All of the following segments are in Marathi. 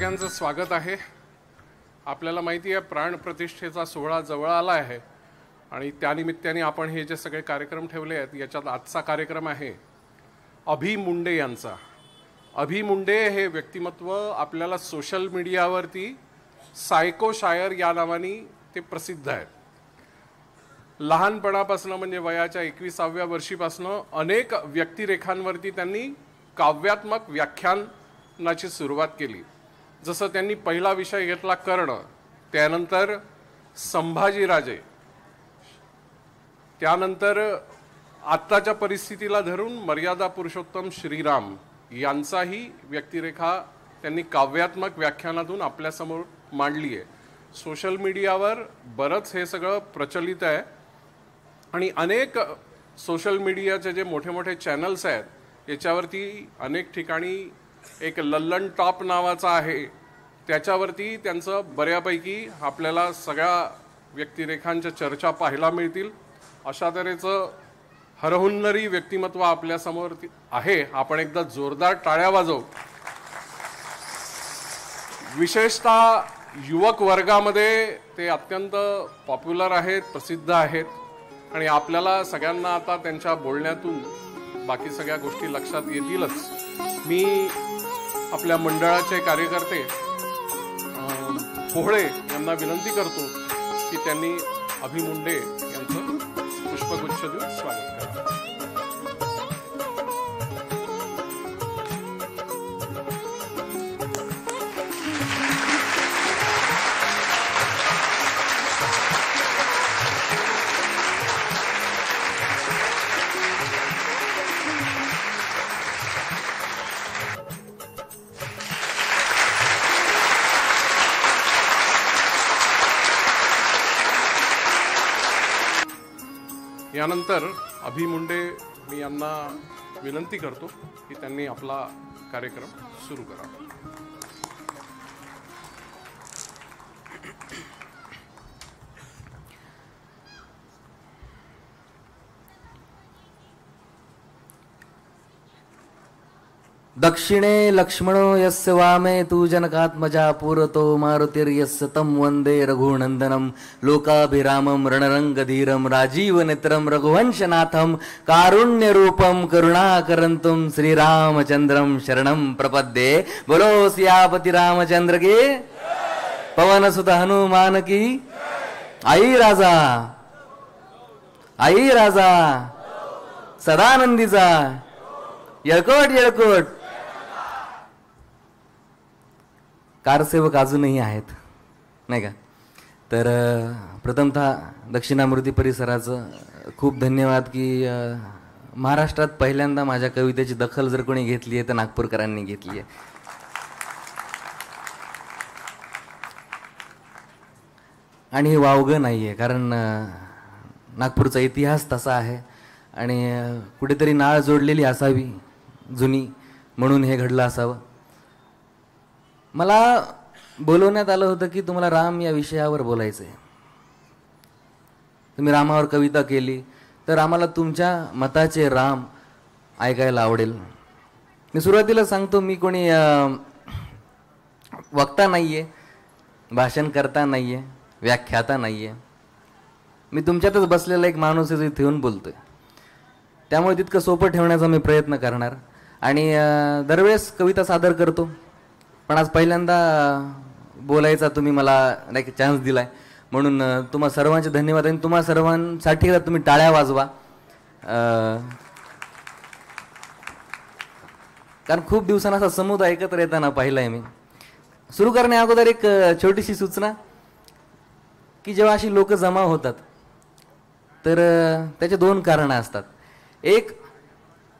सगळ्यांचं स्वागत आहे। आपल्याला माहिती आहे प्राणप्रतिष्ठेचा सोहळा जवळ आला आहे आणि त्यानिमित्ताने आपण हे जे सगळे कार्यक्रम ठेवले आहेत याच्यात आजचा कार्यक्रम आहे अभि मुंडे यांचा। अभि मुंडे हे व्यक्तिमत्व आपल्याला सोशल मीडियावरती सायको शायर या नावाने ते प्रसिद्ध आहेत। लहानपणापासून म्हणजे वयाच्या 21व्या वर्षीपासून अनेक व्यक्तिरेखांवरती त्यांनी काव्यात्मक व्याख्यानाची सुरुवात केली। जसं त्यांनी पहिला विषय घेतला कर्ण, त्यानंतर संभाजीराजे, त्यानंतर आत्ताच्या परिस्थितीला धरून मर्यादा पुरुषोत्तम श्रीराम यांचाही व्यक्तिरेखा त्यांनी काव्यात्मक व्याख्यानातून आपल्यासमोर मांडली आहे। सोशल मीडियावर बरंच हे सगळं प्रचलित आहे आणि अनेक सोशल मीडियाचे जे मोठे मोठे चॅनल्स आहेत याच्यावरती अनेक ठिकाणी एक लल्लन टॉप नावाचा आहे, त्याच्यावरती त्यांचं बऱ्यापैकी आपल्याला सगळ्या व्यक्तिरेखांच्या चर्चा पाहायला मिळतील। अशा तऱ्हेचं हरहुन्नरी व्यक्तिमत्व आपल्यासमोर आहे। आपण एकदा जोरदार टाळ्या वाजवू। विशेषतः युवक वर्गामध्ये ते अत्यंत पॉप्युलर आहेत, प्रसिद्ध आहेत आणि आपल्याला सगळ्यांना आता त्यांच्या बोलण्यातून बाकी सगळ्या गोष्टी लक्षात येतीलच। मी आपल्या मंडळाचे कार्यकर्ते पोहळे यांना विनंती करतो की त्यांनी अभि मुंडे यांचं पुष्पगुच्छ देऊन स्वागत करा। यानंतर अभि मुंडे मी यांना विनंती करतो की त्यांनी आपला कार्यक्रम सुरू करावा। दक्षिणे लक्ष्मणो यस्य वामे तु जनकात्मजा पूरतो मारुतिर्यस्य तं वन्दे रघुनन्दनं लोकाभिरामं रणरङ्गधीरं राजीवनेत्रं रघुवंशनाथं कारुण्यरूपं करुणाकरन्तुं श्रीरामचन्द्रं शरणं प्रपद्ये। बोलो सियापति रामचंद्र की, पवनसुत हनुमान की। आई राजा सदानंदीचा येळकोट येळकोट। कारसेवक अजूनही आहेत नाही का? तर प्रथमतः दक्षिणामूर्ती परिसराचं खूप धन्यवाद की महाराष्ट्रात पहिल्यांदा माझ्या कवितेची दखल जर कोणी घेतली आहे तर नागपूरकरांनी घेतली आहे। आणि हे वावगं नाही आहे, कारण नागपूरचा इतिहास तसा आहे आणि कुठेतरी नाळ जोडलेली असावी जुनी, म्हणून हे घडलं असावं। मला बोलवण्यात आलं होतं की तुम्हाला राम या विषयावर बोलायचं आहे, तुम्ही रामावर कविता केली तर आम्हाला तुमच्या मताचे राम ऐकायला आवडेल। मी सुरुवातीला सांगतो, मी कोणी वक्ता नाही आहे, भाषणकर्ता नाही आहे, व्याख्याता नाही आहे। मी तुमच्यातच बसलेला एक माणूस आहे जो इथे येऊन बोलतोय, त्यामुळे तितकं सोपं ठेवण्याचा मी प्रयत्न करणार। आणि दरवेळेस कविता सादर करतो, पण आज पहिल्यांदा बोलायचा तुम्ही मला एक चान्स दिलाय, म्हणून तुम्हा सर्वांचे धन्यवाद। आणि तुम्हा सर्वांसाठी तुम्ही टाळ्या वाजवा, कारण खूप दिवसांना असा समुदाय एकत्र येताना पाहिलाय मी। सुरू करण्या अगोदर एक छोटीशी सूचना की जेव्हा अशी लोक जमा होतात तर त्याचे दोन कारणं असतात। एक,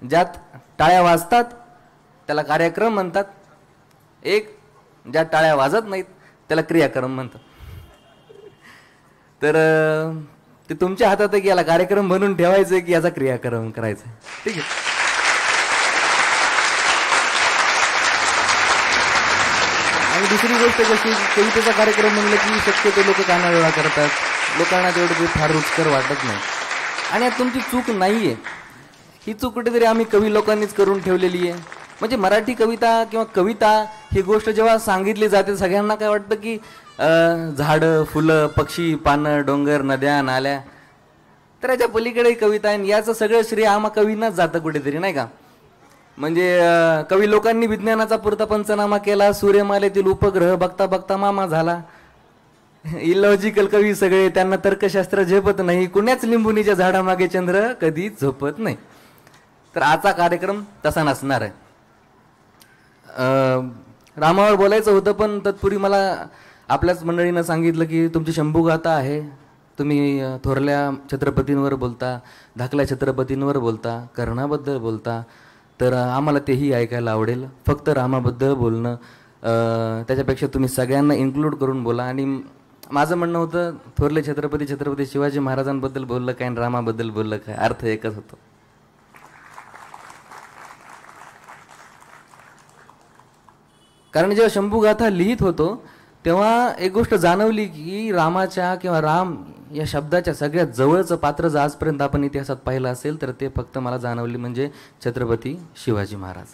ज्यात टाळ्या वाजतात त्याला कार्यक्रम म्हणतात, एक ज्यात टाळ्या वाजत नाहीत त्याला क्रियाक्रम म्हणतात। तर ते तुमच्या हातात आहे की याला कार्यक्रम बनवून ठेवायचं की याचा क्रियाक्रम करायचा, ठीक आहे? आणि दुसरी गोष्ट कशी, कवितेचा कार्यक्रम म्हणलं की शक्यतो लोक कानावेळा करतात, लोकांना तेवढं ते फार रुचकर वाटत नाही। आणि तुमची चूक नाहीये, ही चूक कुठेतरी आम्ही कवी लोकांनीच करून ठेवलेली आहे। म्हणजे मराठी कविता किंवा कविता ही गोष्ट जेव्हा सांगितली जाते सगळ्यांना काय वाटतं की झाडं, फुलं, पक्षी, पानं, डोंगर, नद्या, नाल्या, तर याच्या पलीकडे कविता आहे. याचं सगळं श्रेय आम्हा कवींनाच जातं कुठेतरी, नाही का? म्हणजे कवी लोकांनी विज्ञानाचा पुरता पंचनामा केला, सूर्यमालेतील उपग्रह बघता बघता मामा झाला. इलॉजिकल कवी सगळे, त्यांना तर्कशास्त्र झेपत नाही, कुण्याच लिंबुनीच्या झाडामागे चंद्र कधी झोपत नाही. तर आजचा कार्यक्रम तसा नसणार आहे. रामावर बोलायचं होतं, पण तत्पूर्वी मला आपल्याच मंडळीनं सांगितलं की तुमची शंभूगाथा आहे, तुम्ही थोरल्या छत्रपतींवर बोलता, धाकल्या छत्रपतींवर बोलता, कर्णाबद्दल बोलता, तर आम्हाला तेही ऐकायला आवडेल. फक्त रामाबद्दल बोलणं, त्याच्यापेक्षा तुम्ही सगळ्यांना इन्क्लूड करून बोला. आणि माझं म्हणणं होतं, थोरले छत्रपती शिवाजी महाराजांबद्दल बोललं काय आणि रामाबद्दल बोललं काय, अर्थ एकच होतो. कारण जेव्हा शंभूगाथा लिहित होतो तेव्हा एक गोष्ट जाणवली की रामाच्या किंवा राम या शब्दाच्या सगळ्यात जवळचं पात्र जर आजपर्यंत आपण इतिहासात पाहिलं असेल तर ते फक्त मला जाणवली म्हणजे छत्रपती शिवाजी महाराज.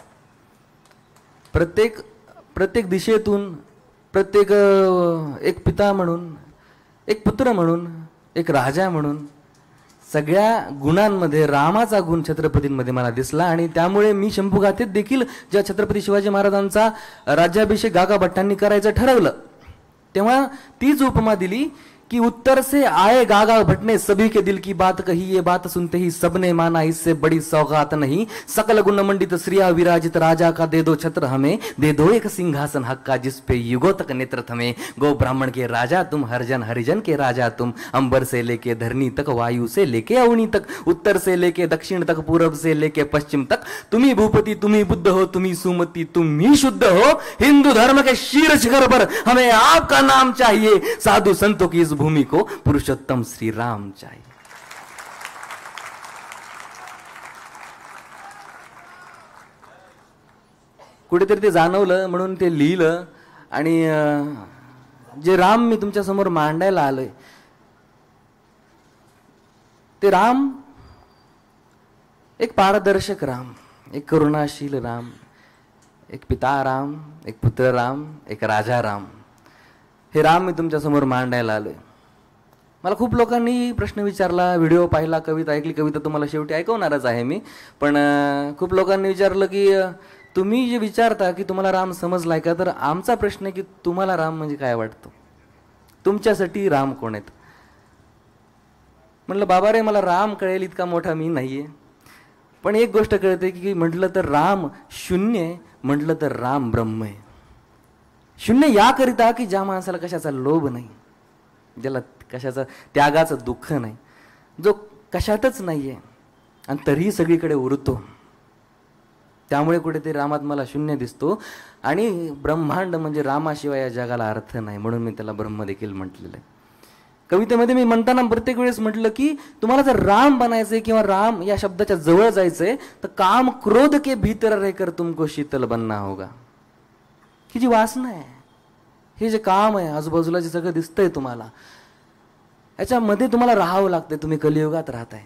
प्रत्येक दिशेतून, प्रत्येक एक पिता म्हणून, एक पुत्र म्हणून, एक राजा म्हणून, सगळ्या गुणांमध्ये रामाचा गुण छत्रपतींमध्ये मला दिसला. आणि त्यामुळे मी शंभूगाथेत देखील ज्या छत्रपती शिवाजी महाराजांचा राज्याभिषेक गागा भट्टांनी करायचं ठरवलं तेव्हा तीच उपमा दिली कि उत्तर से आए गागा भट्ट ने सभी के दिल की बात कही, ये बात सुनते ही सबने माना इससे बड़ी सौगात नहीं, सकल गुण मंडित श्रिया विराजित राजा का दे दो छत्र हमें, दे दो एक सिंहासन हक का जिस पे युगों तक नेत्र थमे, गो ब्राह्मण के राजा तुम, हरिजन हरिजन के राजा तुम, अंबर से लेके धरनी तक, वायु से लेके अवनी तक, उत्तर से लेके दक्षिण तक, पूरब से लेके पश्चिम तक, तुम्ही भूपति, तुम्ही बुद्ध हो, तुम्ही सुमति, तुम्ही शुद्ध हो, हिंदू धर्म के शीर्ष शिखर पर हमें आपका नाम चाहिए, साधु संतों की इस भूमि को पुरुषोत्तम श्री राम चाहिए. कुठेतरी ते जाणवलं म्हणून ते लिहिलं. आणि जे राम मी तुमच्या समोर मांडायला आलोय ते राम एक पारदर्शक राम, एक करुणाशील राम, एक पिता राम, एक पुत्र राम, एक राजा राम, हे राम मी तुमच्या समोर मांडायला आलोय. मला खूप लोकांनी प्रश्न विचारला, व्हिडिओ पाहिला, कविता ऐकली. कविता तुम्हाला शेवटी ऐकवणारच आहे मी, पण खूप लोकांनी विचारलं की तुम्ही जे विचारता की तुम्हाला राम समजलाय का, तर आमचा प्रश्न आहे की तुम्हाला राम म्हणजे काय वाटतं, तुमच्यासाठी राम कोण आहेत. म्हटलं बाबा रे, मला राम कळेल इतका मोठा मी नाहीये, पण एक गोष्ट कळते की म्हटलं तर राम शून्य आहे, म्हटलं तर राम ब्रह्म आहे. शून्य याकरिता की ज्या माणसाला कशाचा लोभ नाही, ज्याला कशाचं त्यागाचं दुःख नाही, जो कशातच नाहीये आणि तरीही सगळीकडे उरतो. त्यामुळे कुठेतरी रामात मला शून्य दिसतो. आणि ब्रह्मांड म्हणजे रामाशिवाय या जगाला अर्थ नाही, म्हणून मी त्याला ब्रह्म देखील म्हटलेलं आहे. कवितेमध्ये मी म्हणताना प्रत्येक वेळेस म्हटलं की तुम्हाला जर राम बनायचंय किंवा राम या शब्दाच्या जवळ जायचंय तर काम क्रोध के भीतर रहकर तुमको शीतल बनना होगा. ही जी वासना आहे, हे जे काम आहे, आजूबाजूला जे सगळं दिसतंय तुम्हाला, याच्यामध्ये तुम्हाला राहावं लागतंय. तुम्ही कलियुगात राहताय.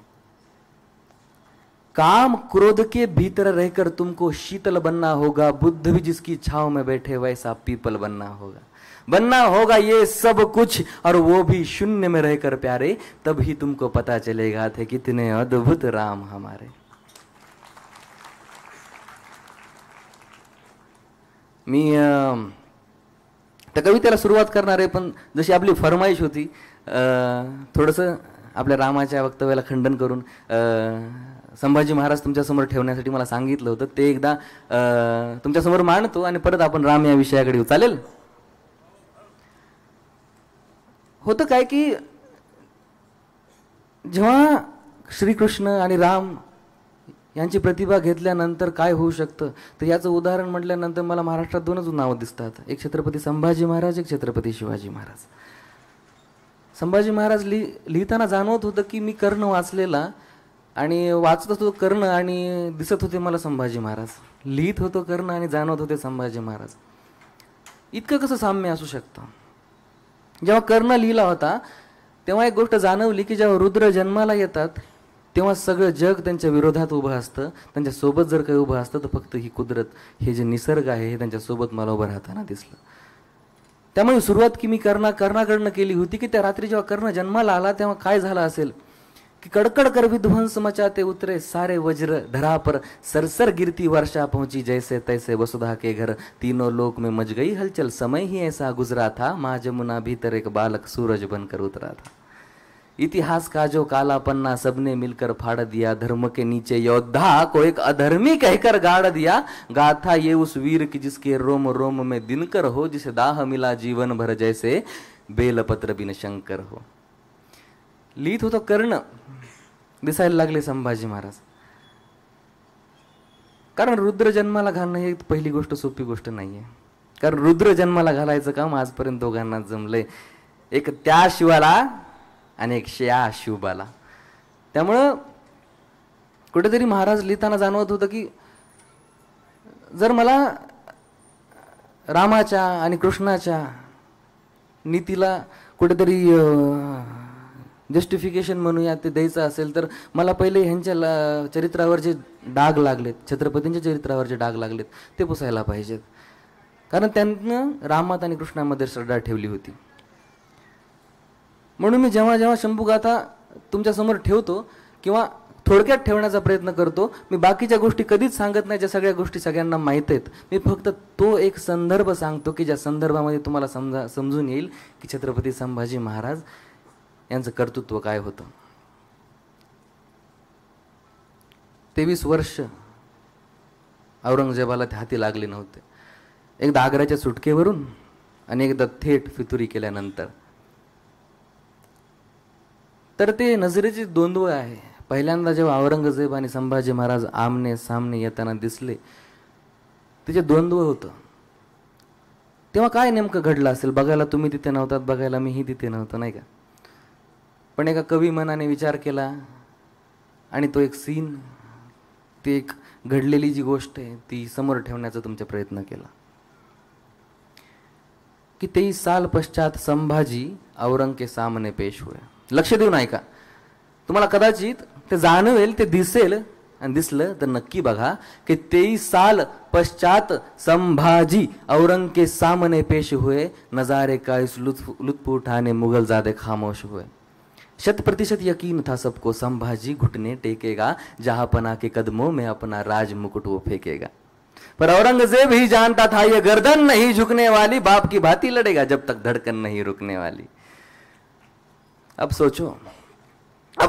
काम क्रोध के भीतर रहकर तुमको शीतल बनना होगा, बुद्ध भी जिसकी छाव में बैठे वैसा पीपल बनना होगा. बनना होगा ये सब कुछ और वो भी शून्य में रहकर प्यारे, तभी तुमको पता चलेगा थे कितने अद्भुत राम हमारे. मी त्या कवितेला सुरुवात करणार आहे, पण जशी आपली फरमाईश होती थोडंसं आपल्या रामाच्या वक्तव्याला खंडन करून संभाजी महाराज तुमच्यासमोर ठेवण्यासाठी मला सांगितलं होतं, ते एकदा तुमच्यासमोर मांडतो आणि परत आपण राम या विषयाकडे येऊ. चालेल? होतं काय की जेव्हा श्रीकृष्ण आणि राम यांची प्रतिभा घेतल्यानंतर काय होऊ शकतं, तर याचं उदाहरण म्हटल्यानंतर मला महाराष्ट्रात दोनच नावं दिसतात. एक छत्रपती संभाजी महाराज, एक छत्रपती शिवाजी महाराज. संभाजी महाराज लिहिताना जाणवत होतं की मी कर्ण वाचलेला आणि वाचत होतो कर्ण आणि दिसत होते मला संभाजी महाराज. लिहित होतो कर्ण आणि जाणवत होते संभाजी महाराज. इतकं कसं साम्य असू शकतं? जेव्हा कर्ण लिहिला होता तेव्हा एक गोष्ट जाणवली की जेव्हा रुद्र जन्माला येतात तेव्हा सगळं जग त्यांच्या विरोधात उभं असतं. त्यांच्यासोबत जर काही उभं असतं तर फक्त ही कुदरत, हे जे निसर्ग आहे हे त्यांच्यासोबत मला उभं राहताना दिसलं. त्यामुळे सुरुवात की मी कर्णाकडनं केली होती की त्या रात्री जेव्हा कर्ण जन्माला आला तेव्हा काय झालं असेल कि कड़कड़ कर विध्वंस मचाते उतरे सारे वज्र धरा पर, सरसर गिरती वर्षा पहुंची जैसे तैसे वसुधा के घर, तीनों लोक में मच गई हलचल, समय ही ऐसा गुजरा था, माँ जमुना भीतर एक बालक सूरज बनकर उतरा था. इतिहास का जो काला पन्ना सबने मिलकर फाड़ दिया, धर्म के नीचे योद्धा को एक अधर्मी कहकर गाड़ दिया, गाथा ये उस वीर की जिसके रोम रोम में दिनकर हो, जिसे दाह मिला जीवन भर जैसे बेलपत्र बिन शंकर हो. लिहित होतो कर्ण, दिसायला लागले संभाजी महाराज. कारण रुद्र जन्माला घालणं ही पहिली गोष्ट सोपी गोष्ट नाहीये. कारण रुद्र जन्माला घालायचं काम आजपर्यंत दोघांना जमलंय, एक त्या शिवाला आणि एक या शिवबाला. त्यामुळं कुठेतरी महाराज लिहिताना जाणवत होतं की जर मला रामाच्या आणि कृष्णाच्या नीतीला कुठेतरी जस्टिफिकेशन म्हणूया ते द्यायचं असेल तर मला पहिले ह्यांच्या चरित्रावर जे डाग लागलेत, छत्रपतींच्या चरित्रावर जे डाग लागलेत ते पुसायला पाहिजेत. कारण त्यांनं रामात आणि कृष्णामध्ये श्रद्धा ठेवली होती. म्हणून मी जेव्हा जेव्हा शंभूगाथा तुमच्यासमोर ठेवतो किंवा थोडक्यात ठेवण्याचा प्रयत्न करतो, मी बाकीच्या गोष्टी कधीच सांगत नाही, ज्या सगळ्या गोष्टी सगळ्यांना माहीत आहेत. मी फक्त तो एक संदर्भ सांगतो की ज्या संदर्भामध्ये तुम्हाला समजून येईल की छत्रपती संभाजी महाराज यांचं कर्तृत्व काय होतं. 23 वर्ष औरंगजेबाला ते हाती लागले नव्हते. एकदा आग्र्याच्या सुटकेवरून आणि एकदा थेट फितुरी केल्यानंतर. तर ते नजरेचे द्वंद्व आहे. पहिल्यांदा जेव्हा औरंगजेब आणि संभाजी महाराज आमने सामने येताना दिसले, तिचे द्वंद्व होतं. तेव्हा काय नेमकं घडलं असेल, बघायला तुम्ही तिथे नव्हतात, बघायला मीही तिथे नव्हतो, नाही का. पण एका कवी मनाने विचार केला आणि तो एक सीन, ती एक घडलेली जी गोष्ट आहे ती समोर ठेवण्याचा तुमचा प्रयत्न केला की 23 साल पश्चात संभाजी औरंग के सामने पेश हुए. लक्ष देऊन ऐका, तुम्हाला कदाचित ते जाणवेल, ते दिसेल, आणि दिसलं तर नक्की बघा की 23 साल पश्चात संभाजी औरंग के सामने पेश हुए, नजारे का इस लुत्फ उठाने मुगलजादे खामोश हुए. 100% यकीन था सबको संभाजी घुटने टेकेगा, जहांपना के कदमों में अपना राज मुकुट वो फेंकेगा. पर औरंगजेब ही जानता था ये गर्दन नहीं झुकने वाली, बाप की भांति लड़ेगा जब तक धड़कन नहीं रुकने वाली. अब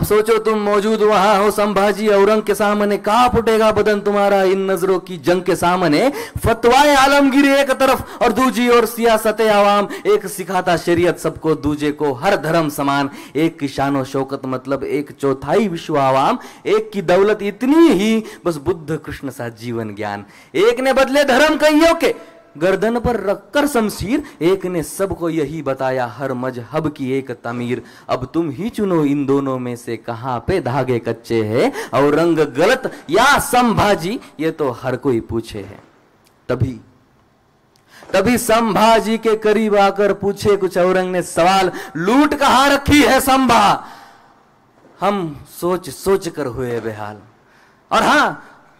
सोचो तुम मौजूद वहां हो संभाजी औरंग के सामने, कांप उठेगा बदन तुम्हारा इन नजरों की जंग के सामने. फतवाए आलमगीरी एक तरफ और दूजी ओर सियासत आवाम, एक सिखाता शरीयत सबको दूजे को हर धर्म समान, एक की शानो शौकत मतलब एक चौथाई विश्व आवाम, एक की दौलत इतनी ही बस बुद्ध कृष्ण सा जीवन ज्ञान. एक ने बदले धर्म कईयों के गर्दन पर रखकर शमशीर, एक ने सबको यही बताया हर मजहब की एक तमीर. अब तुम ही चुनो इन दोनों में से कहां पे धागे कच्चे हैं, औरंग गलत या संभाजी ये तो हर कोई पूछे है. तभी संभाजी के करीब आकर पूछे कुछ औरंग ने सवाल, लूट कहां रखी है संभा. हम सोच सोच कर हुए बेहाल.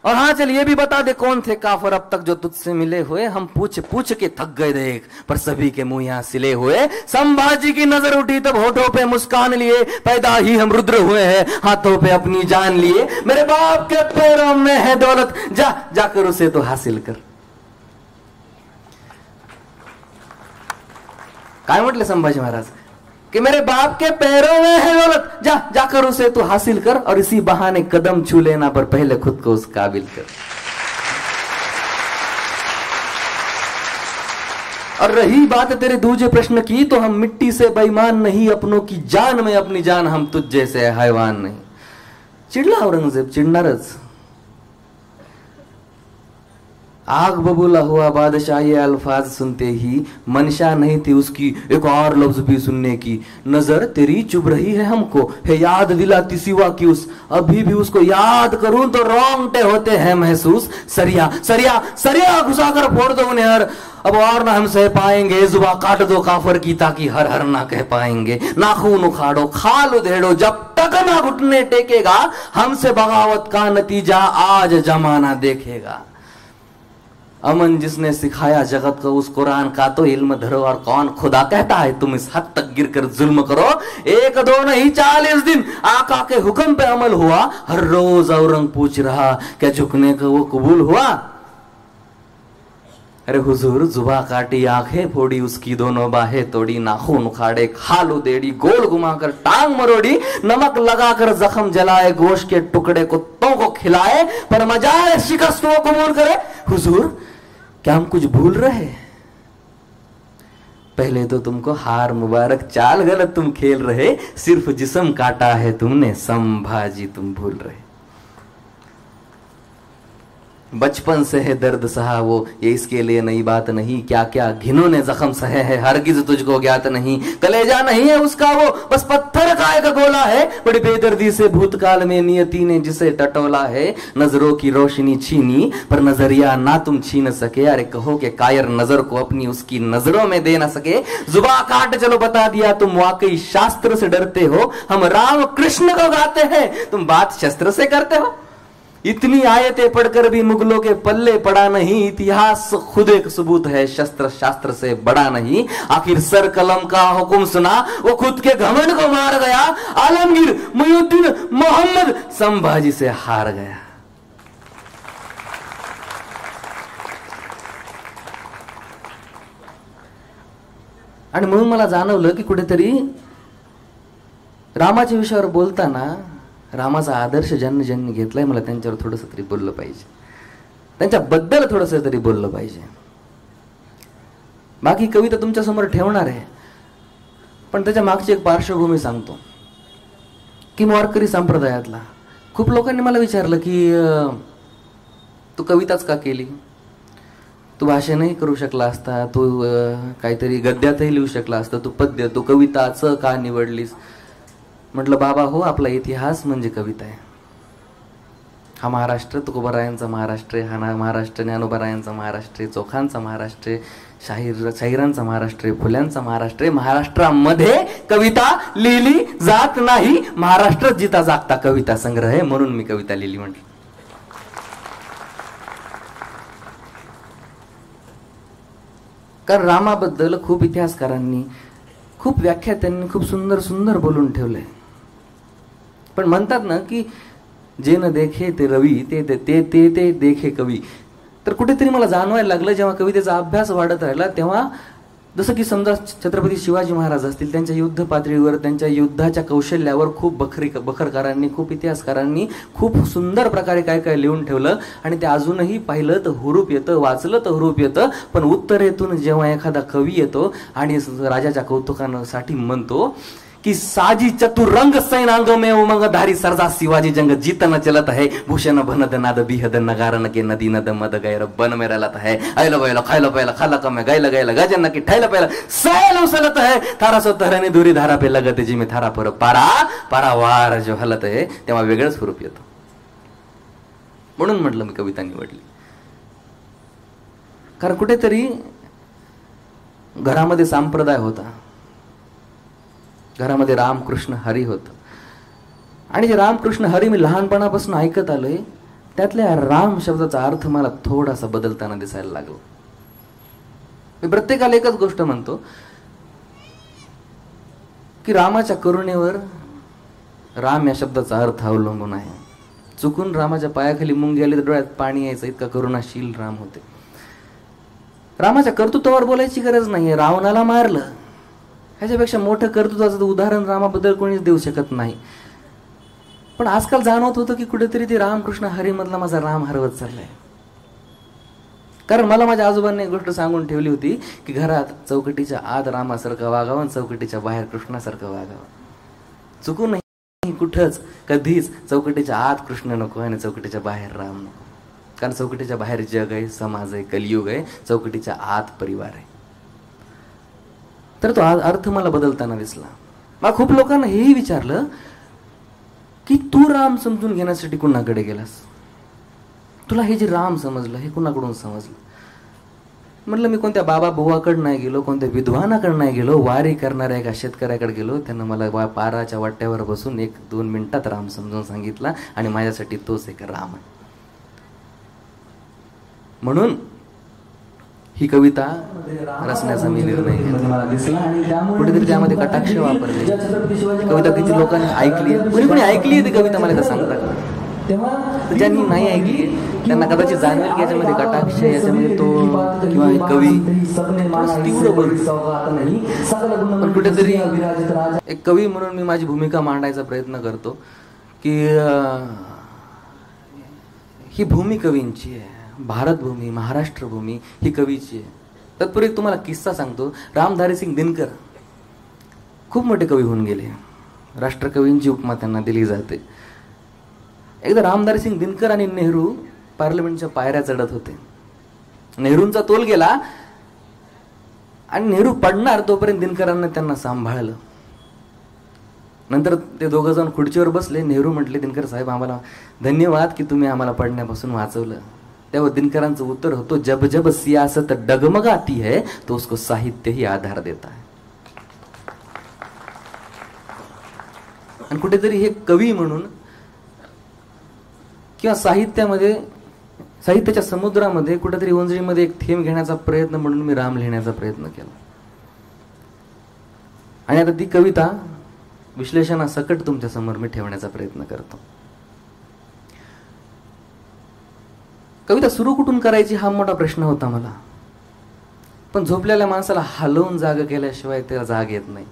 और हाँ चल ये भी बता दे कौन थे काफर अब तक जो तुझसे मिले हुए. हम पूछ पूछ के थक गए देख, पर सभी के मुंह यहां सिले हुए. संभाजी की नजर उठी तब होठों पे मुस्कान लिए, पैदा ही हम रुद्र हुए हैं हाथों पे अपनी जान लिए. मेरे बाप के पैरों में है दौलत, जा जाकर उसे तो हासिल कर. काय म्हटले संभाजी महाराज कि मेरे बाप के पैरों में है दौलत, जा जाकर उसे तू हासिल कर, और इसी बहाने कदम छू लेना पर पहले खुद को उस काबिल कर. और रही बात तेरे दूजे प्रश्न की, तो हम मिट्टी से बेईमान नहीं, अपनों की जान में अपनी जान, हम तुझ जैसे हैवान नहीं. चिडला औरंगजेब, चिडणारच. आग बबूला हुआ बादशाह ये अल्फाज सुनते ही मनशा नहीं थी उसकी एक और लफ्ज भी सुनने की। नजर तेरी चुभ रही है हमको, है याद दिलाती सिवा की उस, अभी भी उसको याद करूं तो रोंगटे होते हैं महसूस। सरिया सरिया सरिया घुसाकर फोड़ दो उन्हें हर, अब और ना हम सह पाएंगे। जुबा काट दो काफर की ताकि हर हर ना कह पाएंगे। नाखून उखाड़ो खाल उधेड़ो जब तक ना घुटने टेकेगा, हमसे बगावत का नतीजा आज जमाना देखेगा। अमन जिसने सिखाया जगत को उस कुरान का तो इल्म धरो, और कौन खुदा कहता है तुम इस हद तक गिरकर जुल्म करो। 1 2 नहीं 40 दिन आका के हुक्म पे अमल हुआ। हर रोज औरंग पूछ रहा क्या झुकने को वो कबूल हुआ। अरे हुजूर जुबा काटी आंखें फोड़ी उसकी, दोनों बाहें तोड़ी, नाखून उखाड़े खाल उधेड़ी, गोल घुमाकर टांग मरोड़ी, नमक लगाकर जख्म जलाए, गोश्त के टुकड़े कुत्तों को खिलाए, पर मजाए शिकस्त वो कबूल करे। हुजूर क्या हम कुछ भूल रहे? पहले तो तुमको हार मुबारक, चाल गलत तुम खेल रहे, सिर्फ जिस्म काटा है तुमने, संभाजी तुम भूल रहे। बचपन से है दर्द सहा वो, ये इसके लिए नई बात नहीं, क्या क्या घिनौने जख्म सहे है हरगिज तुझको ज्ञात नहीं। कलेजा नहीं है उसका वो, बस पत्थर का एक गोला है, बड़ी बेदर्दी से भूतकाल में नियति ने जिसे टटोला है। नजरों की रोशनी छीनी पर नजरिया ना तुम छीन सके, अरे कहो के कायर नजर को अपनी उसकी नजरों में दे ना सके। जुबा काट चलो बता दिया तुम वाकई शास्त्र से डरते हो, हम राम कृष्ण को गाते हैं तुम बात शस्त्र से करते हो। इतनी आयतें पढ़कर भी मुगलों के पल्ले पड़ा नहीं, इतिहास खुद एक सबूत है, शस्त्र शास्त्र से बड़ा नहीं। आखिर सर कलम का हुक्म सुना वो खुद के घमंड को मार गया, आलमगीर मुइनुद्दीन मोहम्मद संभाजी से हार गया। आणि म्हणून मला जाणवलं की कुठेतरी रामाच्या विषयावर बोलताना रामाचा आदर्श ज्यांनी ज्यांनी घेतलाय, मला त्यांच्यावर थोडंसं तरी बोललं पाहिजे, त्यांच्याबद्दल थोडंसं तरी बोललं पाहिजे। बाकी कविता तुमच्या समोर ठेवणार आहे, पण त्याच्या मागची एक पार्श्वभूमी सांगतो की वारकरी संप्रदायातला खूप लोकांनी मला विचारलं की तू कविताच का केली, तू भाषणही करू शकला असता, तू काहीतरी गद्यातही लिहू शकला असता, तू पद्य तू कविताच का निवडलीस? म्हटलं बाबा हो, आपला इतिहास म्हणजे कविता आहे। हा महाराष्ट्र तुकोबारायांचा महाराष्ट्र आहे, हा महाराष्ट्र ज्ञानोबारायांचा महाराष्ट्र आहे, चोखांचा महाराष्ट्र आहे, शाहिरांचा महाराष्ट्र आहे, फुल्यांचा महाराष्ट्र आहे। महाराष्ट्रामध्ये कविता लिहिली जात नाही, महाराष्ट्र जिता जागता कविता संग्रह आहे, म्हणून मी कविता लिहिली म्हटलं। कारण रामाबद्दल खूप इतिहासकारांनी, खूप व्याख्यात्यांनी खूप सुंदर सुंदर बोलून ठेवलंय, पण म्हणतात ना की जे न देखे ते रवी, ते ते ते ते, ते देखे कवी। तर कुठेतरी मला जाणवायला लागलं जेव्हा कवितेचा अभ्यास वाढत राहिला, तेव्हा जसं की समजा छत्रपती शिवाजी महाराज असतील, त्यांच्या युद्ध पातळीवर, त्यांच्या युद्धाच्या कौशल्यावर खूप बखरकारांनी, खूप इतिहासकारांनी खूप सुंदर प्रकारे काय काय लिहून ठेवलं, आणि ते अजूनही पाहिलं तर हुरूप येतं, वाचलं तर हुरूप येतं। पण उत्तरेतून जेव्हा एखादा कवी येतो आणि राजाच्या कौतुकासाठी म्हणतो कि साजी चतुरंग सैन अंग में उमंग धारी सरजा शिवाजी जंग जीतन चलत है, भूषण भनद नाद बिहद नगारन के नदी नद मद गैर बन में रलत है, आयला बैला खायला पैला खाला कमे गायला गायला गजन की ठायला पैला सैल उसलत है, थारा सो तरने दूरी धारा पे लगत जी में थारा पर पारा पारावार जो हलत है, तेव्हा वेगळंच स्वरूप येतं। म्हणून म्हटलं मी कविता निवडली, कारण कुठेतरी घरामध्ये संप्रदाय होता, घरामध्ये रामकृष्ण हरी होतं, आणि जे रामकृष्ण हरी मी लहानपणापासून ऐकत आलोय, त्यातल्या राम शब्दाचा अर्थ मला थोडासा बदलताना दिसायला लागला। मी प्रत्येकाला एकच गोष्ट म्हणतो की रामाच्या करुणेवर राम या शब्दाचा अर्थ अवलंबून आहे। चुकून रामाच्या पायाखाली मुंगी आली तर डोळ्यात पाणी यायचं, इतका करुणाशील राम होते। रामाच्या कर्तृत्वावर बोलायची गरज नाहीये, रावणाला मारलं, ह्याच्यापेक्षा मोठं कर्तृत्वाचं उदाहरण रामाबद्दल कोणीच देऊ शकत नाही। पण आजकाल जाणवत होतं की कुठेतरी ते रामकृष्ण हरी मधला माझा राम हरवत चाललाय। कारण मला माझ्या आजोबांनी एक गोष्ट सांगून ठेवली होती की घरात चौकटीच्या आत रामासारखं वागावं आणि चौकटीच्या बाहेर कृष्णासारखं वागावं। चुकून नाही कुठंच कधीच चौकटीच्या आत कृष्ण नको आणि चौकटीच्या बाहेर राम नको। कारण चौकटीच्या बाहेर जग आहे, समाज आहे, कलियुग आहे, चौकटीच्या आत परिवार आहे. तर तो अर्थ मला बदलताना दिसला. मला खूप लोकांना हेही विचारलं की तू राम समजून घेण्यासाठी कुणाकडे गेलास, तुला हे जे राम समजलं हे कुणाकडून समजलं? म्हटलं मी कोणत्या बाबा बुवाकडे नाही गेलो, कोणत्या विद्वानाकडे नाही गेलो, वारी करणाऱ्या एका शेतकऱ्याकडे गेलो. त्यानं मला पाराच्या वाट्यावर बसून 1-2 मिनिटात राम समजून सांगितला आणि माझ्यासाठी तोच एक राम आहे. म्हणून ही कविता रचण्याचा मी निर्णय घेतला. कुठेतरी त्यामध्ये कटाक्ष वापरले. कविता किती लोकांनी ऐकली, कोणी ऐकली ती कविता मला सांगता का? ज्यांनी नाही ऐकली त्यांना कदाचित जाणवेल की याच्यामध्ये कटाक्ष, याच्यामध्ये तो किंवा कवी तीव्र बोलतो. पण कुठेतरी एक कवी म्हणून मी माझी भूमिका मांडायचा प्रयत्न करतो की ही भूमी कवींची आहे, भारतभूमी, महाराष्ट्रभूमी ही कवीची आहे. तत्पूर्वी तुम्हाला किस्सा सांगतो. रामधारीसिंग दिनकर खूप मोठे कवी होऊन गेले, राष्ट्रकवींची उपमा त्यांना दिली जाते. एकदा रामधारीसिंग दिनकर आणि नेहरू पार्लमेंटच्या पायऱ्या चढत होते. नेहरूंचा तोल गेला आणि नेहरू पडणार तोपर्यंत दिनकरांना त्यांना सांभाळलं. नंतर ते दोघं जाऊन खुर्चीवर बसले. नेहरू म्हटले, दिनकर साहेब आम्हाला धन्यवाद की तुम्ही आम्हाला पडण्यापासून वाचवलं. तेव्हा दिनकरांचं उत्तर होतं, जब जब सियासत डगमगाती है तो उसको साहित्य ही आधार देता है. आणि कुठेतरी हे कवी म्हणून किंवा साहित्याच्या समुद्रामध्ये कुठेतरी ओंजळीमध्ये एक थेंब घेण्याचा प्रयत्न म्हणून मी राम लिहिण्याचा प्रयत्न केला. आणि आता ती कविता विश्लेषणासकट तुमच्या समोर मी ठेवण्याचा प्रयत्न करतो. कविता सुरू कुठून करायची हा मोठा प्रश्न होता मला. पण झोपलेल्या माणसाला हलवून जाग केल्याशिवाय त्याला जाग येत नाही,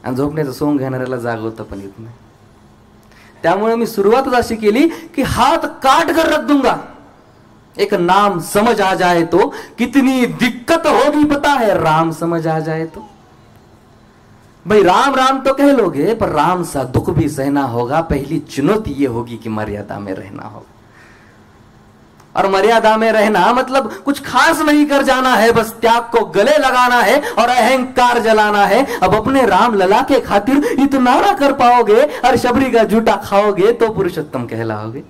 आणि झोपण्याचं सोंग घेणाऱ्याला जाग होता पण येत नाही. त्यामुळे मी सुरुवातच अशी केली की हात काट कर रख दूंगा, एक नाम समझ आ जाए तो कितनी दिक्कत होगी पता है, राम समझ आ जाए तो. भाई राम राम तो कह लोगे पर राम सा दुख भी सहना होगा. पहली चुनौती ये होगी कि मर्यादा में रहना होगा. और मर्यादा में रहना मतलब कुछ खास नहीं कर जाना है, बस त्याग को गले लगाना है और अहंकार जलाना है. अब अपने राम लला के खातिर इतना ना कर पाओगे और शबरी का जूठा खाओगे तो पुरुषोत्तम कहलाओगे.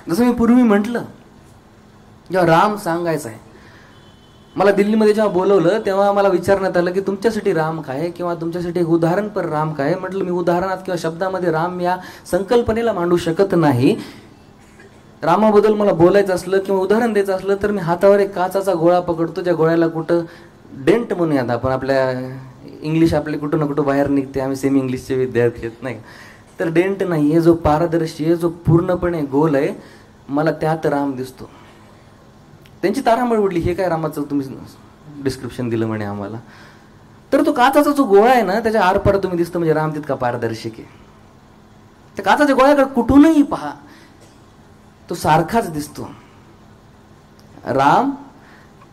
जसं मी पूर्वी म्हटलं, जेव्हा राम सांगायचा आहे, मला दिल्लीमध्ये जेव्हा बोलवलं तेव्हा मला विचारण्यात आलं की तुमच्यासाठी राम काय किंवा तुमच्यासाठी एक उदाहरणपर राम काय. म्हटलं मी उदाहरणात किंवा शब्दामध्ये राम या संकल्पनेला मांडू शकत नाही. रामाबद्दल मला बोलायचं असलं किंवा उदाहरण द्यायचं असलं तर मी हातावर एक काचाचा गोळा पकडतो, ज्या गोळ्याला कुठं डेंट म्हणूयात आपण, आपल्या इंग्लिश आपले कुठं ना कुठं बाहेर निघते, आम्ही सेमी इंग्लिशचे विद्यार्थी आहेत नाही. तर डेंट नाही आहे, जो पारदर्शी आहे, जो पूर्णपणे गोल आहे, मला त्यात राम दिसतो. त्यांची तारांबळ उडली, हे काय रामाचं तुम्ही डिस्क्रिप्शन दिलं म्हणे आम्हाला. तर तो काचाचा जो गोळा आहे ना, त्याच्या आरपार तुम्ही दिसतं म्हणजे राम तितका पारदर्शक आहे. त्या काचाच्या गोळ्याकडे कुठूनही पहा, तो सारखाच दिसतो. राम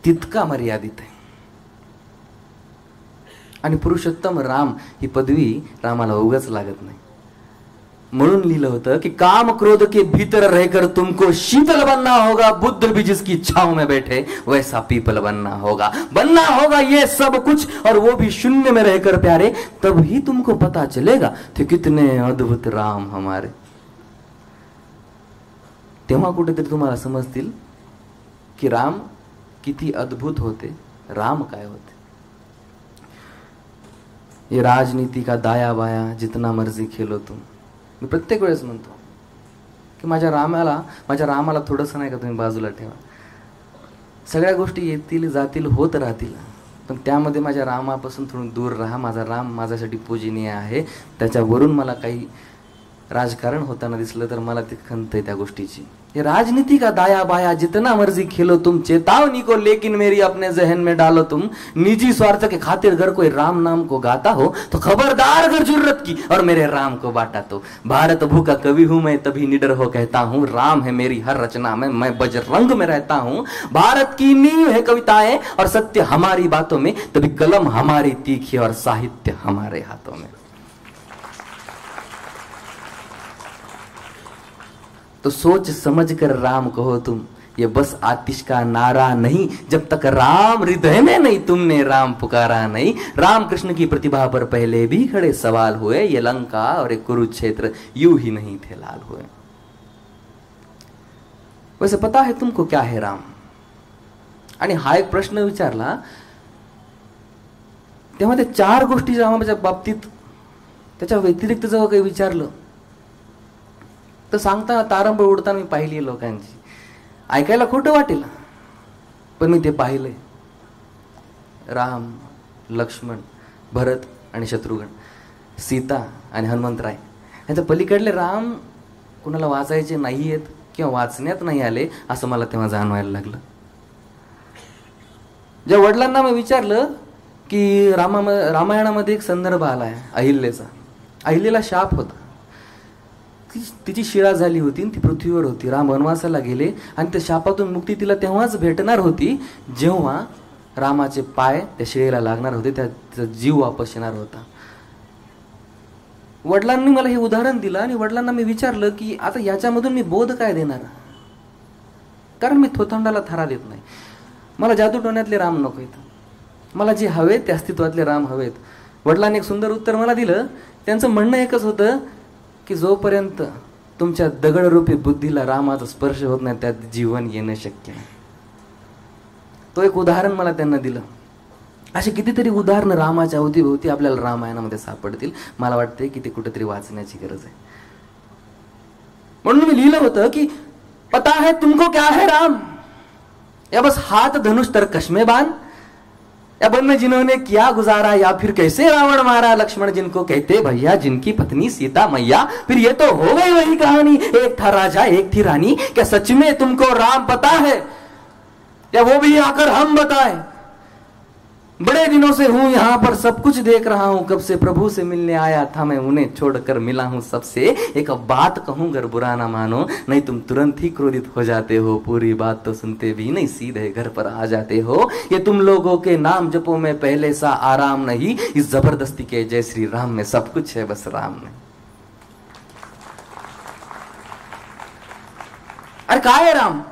तितका मर्यादित आहे. आणि पुरुषोत्तम राम ही पदवी रामाला उगाच लागत नाही. म्हणून लिहिलं होतं की काम क्रोध के भीतर रहकर तुमको शीतल बनना होगा, बुद्ध भी जिसकी छाव में बैठे वैसा पीपल बनना होगा ये सब कुछ, और वो भी शून्य में रहकर प्यारे, तभी तुमको पता चलेगा थे कितने अद्भुत राम हमारे. तेव्हा कुठेतरी तुम्हाला समजतील की राम किती अद्भुत होते, राम काय होते. ये राजनीति का दाया बाया जितना मर्जी खेलो तुम. मी प्रत्येक वेळेस म्हणतो की माझ्या रामाला थोडंसं नाही का तुम्ही बाजूला ठेवा. सगळ्या गोष्टी येतील जातील होत राहतील, पण त्यामध्ये माझ्या रामापासून थोडं दूर राहा. माझा राम माझ्यासाठी पूजनीय आहे. त्याच्यावरून मला काही राजकारण होताना दिसलं तर मला ती खंत आहे त्या गोष्टीची. ये राजनीति का दाया बाया जितना मर्जी खेलो तुम, चेतावनी को लेकिन मेरी अपने जहन में डालो तुम. निजी स्वार्थ के खातिर अगर कोई राम नाम को गाता हो तो खबरदार अगर जुर्रत की और मेरे राम को बांटा तो. भारत भू का कवि हूं मैं तभी निडर हो कहता हूं, राम है मेरी हर रचना में, मैं बजरंग में रहता हूं. भारत की नींव है कविताएं और सत्य हमारी बातों में, तभी कलम हमारी तीखी और साहित्य हमारे हाथों में. तो सोच समझ कर राम कहो तुम, ये बस आतिश का नारा नहीं, जब तक राम हृदय में नहीं तुमने राम पुकारा नहीं। राम कृष्ण की प्रतिभा पर पहले भी खड़े सवाल हुए, ये लंका और ये कुरुक्षेत्र यूं ही नहीं थे लाल हुए। वैसे पता है तुमको क्या है राम? आणि हा एक प्रश्न विचारला तेव्हा ते 4 गोष्टी रामाच्या बाबतीत त्याच्या व्यतिरिक्त जेव्हा काही विचारलं तर सांगताना तारंबळ उडताना मी पाहिली लोकांची. ऐकायला खोटं वाटेल पण मी ते पाहिलंय. राम, लक्ष्मण, भरत आणि शत्रुघ्न, सीता आणि हनुमंतराय ह्याच्या पलीकडले राम कुणाला वाचायचे नाही आहेत किंवा वाचण्यात नाही आले असं मला तेव्हा जाणवायला लागलं. ज्या वडिलांना मी विचारलं की रामायणामध्ये एक संदर्भ आलाय अहिल्याचा. अहिल्याला शाप होता, तिची शिळा झाली होती, ती पृथ्वीवर होती. राम वनवासाला गेले आणि त्या शापातून मुक्ती तिला तेव्हाच भेटणार होती जेव्हा रामाचे पाय त्या शिळेला लागणार होते, त्याचा जीव वापस येणार होता. वडिलांनी मला हे उदाहरण दिलं आणि वडिलांना मी विचारलं की आता याच्यामधून मी बोध काय देणार, कारण मी थोथंडाला थारा देत नाही. मला जादूटोण्यातले राम नको आहेत, मला जे हवेत ते अस्तित्वातले राम हवेत. वडिलांनी एक सुंदर उत्तर मला दिलं. त्यांचं म्हणणं एकच होतं की जोपर्यंत तुमच्या दगडरूपी बुद्धीला रामाचा स्पर्श होत नाही त्यात जीवन येणं शक्य नाही. तो एक उदाहरण मला त्यांना दिलं. अशी कितीतरी उदाहरणं रामाच्या अवतीभोवती आपल्याला रामायणामध्ये सापडतील. मला वाटते की ते कुठेतरी वाचण्याची गरज आहे. म्हणून मी लिहिलं होतं की पता है तुमको क्या है राम, या बस हाथ धनुष तर कश्मे बाण, या बन में जिन्होंने किया गुजारा, या फिर कैसे रावण मारा लक्ष्मण जिनको कहते भैया, जिनकी पत्नी सीता मैया, फिर ये तो हो गई वही कहानी, एक था राजा एक थी रानी, क्या सच में तुमको राम पता है या वो भी आकर हम बताए। बड़े दिनों से हूं यहाँ पर सब कुछ देख रहा हूं, कब से प्रभु से मिलने आया था मैं उन्हें छोड़कर मिला हूं सबसे, एक बात कहूं अगर बुरा ना मानो, नहीं तुम तुरंत ही क्रोधित हो जाते हो, पूरी बात तो सुनते भी नहीं सीधे घर पर आ जाते हो। ये तुम लोगों के नाम जपो में पहले सा आराम नहीं, इस जबरदस्ती के जय श्री राम में सब कुछ है बस राम में। अरे क्या है राम?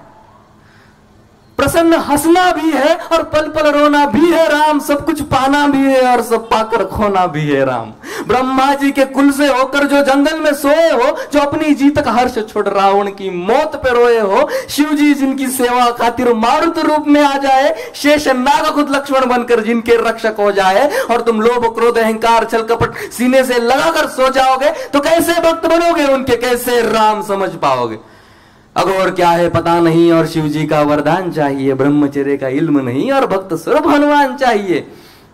प्रसन्न हंसना भी है और पल पल रोना भी है राम, सब कुछ पाना भी है और सब पाकर खोना भी है राम। ब्रह्मा जी के कुल से होकर जो जंगल में सोए हो, जो अपनी जीत का हर्ष छोड़ रावण की मौत पे रोए हो, शिव जी जिनकी सेवा खातिर मारुत रूप में आ जाए, शेष नाग खुद लक्ष्मण बनकर जिनके रक्षक हो जाए, और तुम लोभ क्रोध अहंकार छल कपट सीने से लगाकर सो जाओगे तो कैसे भक्त बनोगे उनके, कैसे राम समझ पाओगे। अघोर क्या है पता नहीं और शिव जी का वरदान चाहिए, ब्रह्मचर्य का इल्म नहीं और भक्त स्वरूप हनुमान चाहिए।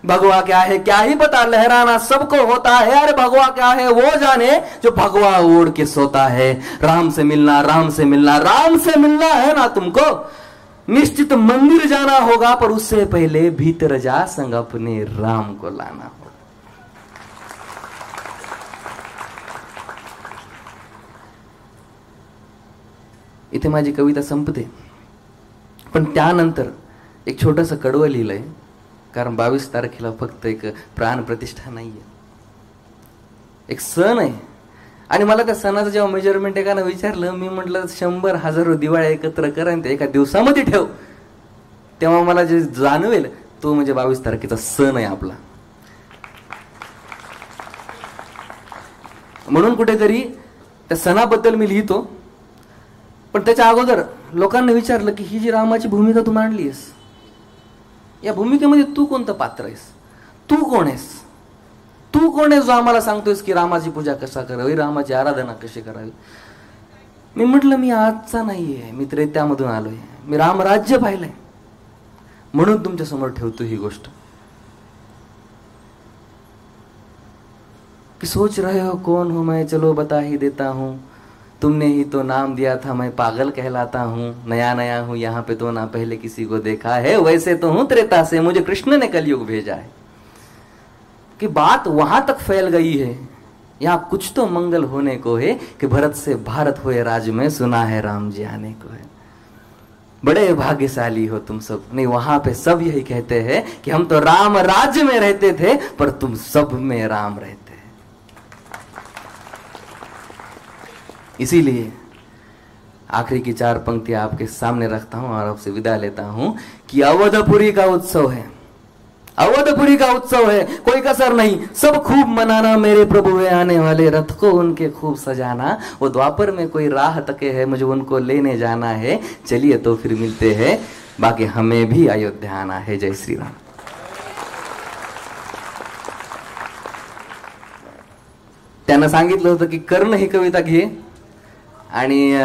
भगवा क्या है क्या ही पता, लहराना सबको होता है, अरे भगवा क्या है वो जाने जो भगवा ओढ़ के सोता है। राम से मिलना राम से मिलना राम से मिलना है ना तुमको, निश्चित मंदिर जाना होगा पर उससे पहले भीतर जा संग अपने राम को लाना होगा। इथे माझी कविता संपते, पण त्यानंतर एक छोटंसं कडवं लिहिलंय, कारण 22 तारखेला फक्त एक प्राण प्रतिष्ठा नाहीये, एक सण आहे. आणि मला त्या सणाचं जेव्हा मेजरमेंट एकानं विचारलं, मी म्हटलं 100,000 दिवाळ्या एकत्र कर आणि ते एका दिवसामध्ये ठेव, तेव्हा मला जे जाणवेल तो म्हणजे 22 तारखेचा सण आहे आपला. म्हणून कुठेतरी त्या सणाबद्दल मी लिहितो. पण त्याच्या अगोदर लोकांना विचारलं की ही जी रामाची भूमिका तू मांडलीस, या भूमिकेमध्ये तू कोणतं पात्र आहेस, तू कोण आहेस, तू कोण आहेस जो आम्हाला सांगतोयस की रामाची पूजा कसा करावी, रामाची आराधना कशी करावी. मी म्हटलं मी आजचा नाहीये, मी त्रेत्यामधून आलोय, मी रामराज्य पाहिलंय, म्हणून तुमच्या समोर ठेवतो ही गोष्ट. कि सोच रहे हो कौन हूं मैं, चलो बता ही देता हूं, तुमने ही तो नाम दिया था मैं पागल कहलाता हूँ, नया नया हूँ यहाँ पे तो ना पहले किसी को देखा है, वैसे तो हूँ त्रेता से मुझे कृष्ण ने कलयुग भेजा है. कि बात वहां तक फैल गई है, यहाँ कुछ तो मंगल होने को है, कि भरत से भारत हुए राज में सुना है राम जी आने को है. बड़े भाग्यशाली हो तुम सब. नहीं, वहां पे सब यही कहते हैं कि हम तो राम राज्य में रहते थे पर तुम सब में राम रहते हैं. इसीलिए आखिरी की 4 पंक्तियां आपके सामने रखता हूं और आपसे विदा लेता हूं कि अवधपुरी का उत्सव है, अवधपुरी का उत्सव है, कोई कसर नहीं, सब खूब मनाना, मेरे प्रभु है आने वाले, रथ को उनके खूब सजाना, वो द्वापर में कोई राह तके है, मुझे उनको लेने जाना है, चलिए तो फिर मिलते हैं, बाकी हमें भी अयोध्या आना है। जय श्री राम। त्यांना सांगितलं होतं की कर्ण ही कविता घे आणि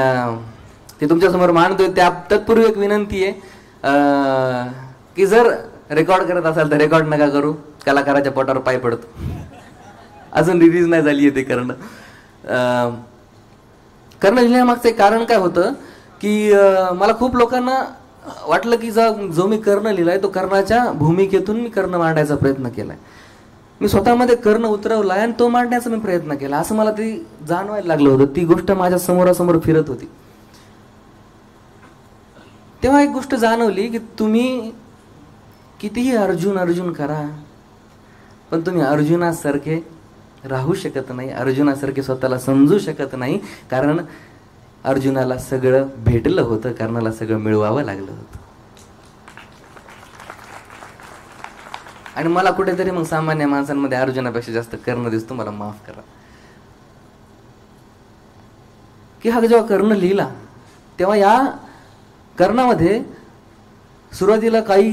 ते तुमच्या समोर मांडतोय। त्या तत्पूर्वी एक विनंती आहे की जर रेकॉर्ड करत असाल तर रेकॉर्ड नका करू, कलाकाराच्या पोटावर पाय पडतो, अजून रिलीज नाही झाली आहे ते कर्ण। कर्ण लिहिण्यामागचं एक कारण काय होतं की मला खूप लोकांना वाटलं की जो मी कर्ण लिहिलाय तो कर्णाच्या भूमिकेतून मी कर्ण मांडायचा प्रयत्न केलाय, मी स्वतःमध्ये कर्ण उतरवलाय आणि तो मांडण्याचा मी प्रयत्न केला, असं मला ते जाणवायला लागलं होतं। ती गोष्ट माझ्या समोरासमोर फिरत होती, तेव्हा एक गोष्ट जाणवली की तुम्ही कितीही अर्जुन अर्जुन करा पण तुम्ही अर्जुनासारखे राहू शकत नाही, अर्जुनासारखे स्वतःला समजू शकत नाही, कारण अर्जुनाला सगळं भेटलं होतं, कर्णाला सगळं मिळवावं लागलं होतं। आणि मला कुठेतरी मग सामान्य माणसांमध्ये अर्जुनापेक्षा जास्त कर्ण दिसतो, मला माफ करा। की हा जेव्हा कर्ण लिहिला तेव्हा या कर्णामध्ये सुरुवातीला काही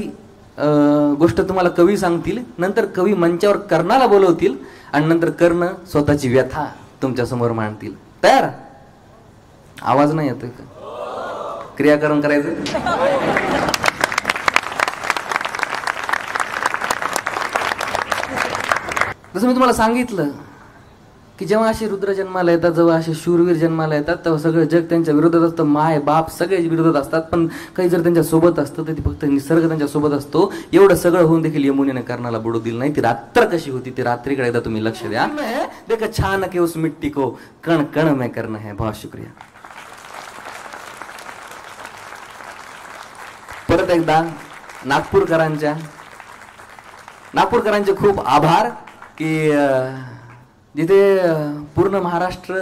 गोष्ट तुम्हाला कवी सांगतील, नंतर कवी मंचावर कर्णाला बोलवतील आणि नंतर कर्ण स्वतःची व्यथा तुमच्या समोर मांडतील। तयार? आवाज नाही येतोय का? क्रियाकरण करायचं? जसं मी तुम्हाला सांगितलं की जेव्हा असे रुद्र जन्माला येतात, जेव्हा असे शूरवीर जन्माला येतात, तेव्हा सगळं जग त्यांच्या विरोधात असतं, माय बाप सगळे विरोधात असतात, पण काही जर त्यांच्या सोबत असतं तर ती फक्त निसर्ग त्यांच्या सोबत असतो। एवढं सगळं होऊन देखील यमुनेने कर्णाला बुडू दिलं नाही। ती रात्र कशी होती, ती रात्रीकडे एकदा तुम्ही लक्ष द्या। देखा छान के उस मिट्टी को कण कण में कर्ण है। बहुत शुक्रिया। परत एकदा नागपूरकरांचे खूप आभार की जिथे पूर्ण महाराष्ट्र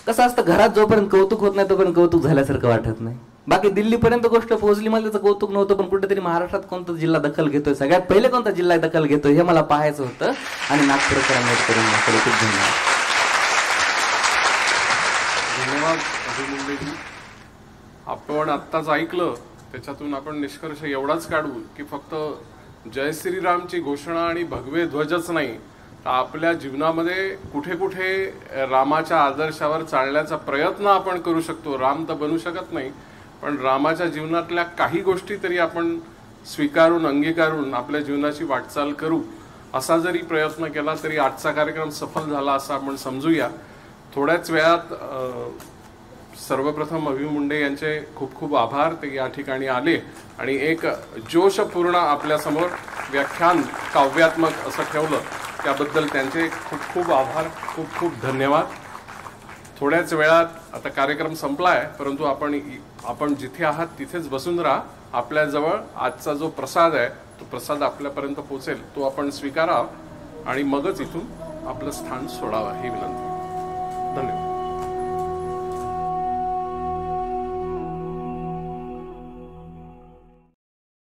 कसं असतं, घरात जोपर्यंत कौतुक होत नाही तोपर्यंत कौतुक झाल्यासारखं वाटत नाही। बाकी दिल्लीपर्यंत गोष्ट पोहोचली, मला त्याचं कौतुक नव्हतं, पण कुठेतरी महाराष्ट्रात कोणता जिल्हा दखल घेतोय, सगळ्यात पहिले कोणता जिल्हा दखल घेतोय हे मला पाहायचं होतं आणि नागपूरकरांना करून दाखवलं। खूप धन्यवाद। धन्यवाद अभिमुंडेजी। आपण आत्ताच ऐकलं त्याच्यातून आपण निष्कर्ष एवढाच काढू की फक्त जय श्रीरामची घोषणा आणि भगवे ध्वजच नाही, तर आपल्या जीवनामध्ये कुठे कुठे रामाच्या आदर्शावर चालण्याचा प्रयत्न आपण करू शकतो। राम तर बनू शकत नाही, पण रामाच्या जीवनातल्या काही गोष्टी तरी आपण स्वीकारून अंगीकारून आपल्या जीवनाची वाटचाल करू, असा जरी प्रयत्न केला तरी आजचा कार्यक्रम सफल झाला असं आपण समजूया। थोड्याच वेळात सर्वप्रथम अभि मुंडे यांचे खूप खूप आभार, ते या ठिकाणी आले आणि एक जोशपूर्ण आपल्यासमोर व्याख्यान काव्यात्मक असं ठेवलं, त्याबद्दल त्यांचे खूप खूप आभार, खूप खूप धन्यवाद। थोड्याच वेळात आता कार्यक्रम संपलाय, परंतु आपण जिथे आहात तिथेच बसून राहा। आपल्याजवळ आजचा जो प्रसाद आहे तो प्रसाद आपल्यापर्यंत पोहोचेल, तो आपण स्वीकारावा आणि मगच इथून आपलं स्थान सोडावं ही विनंती। धन्यवाद।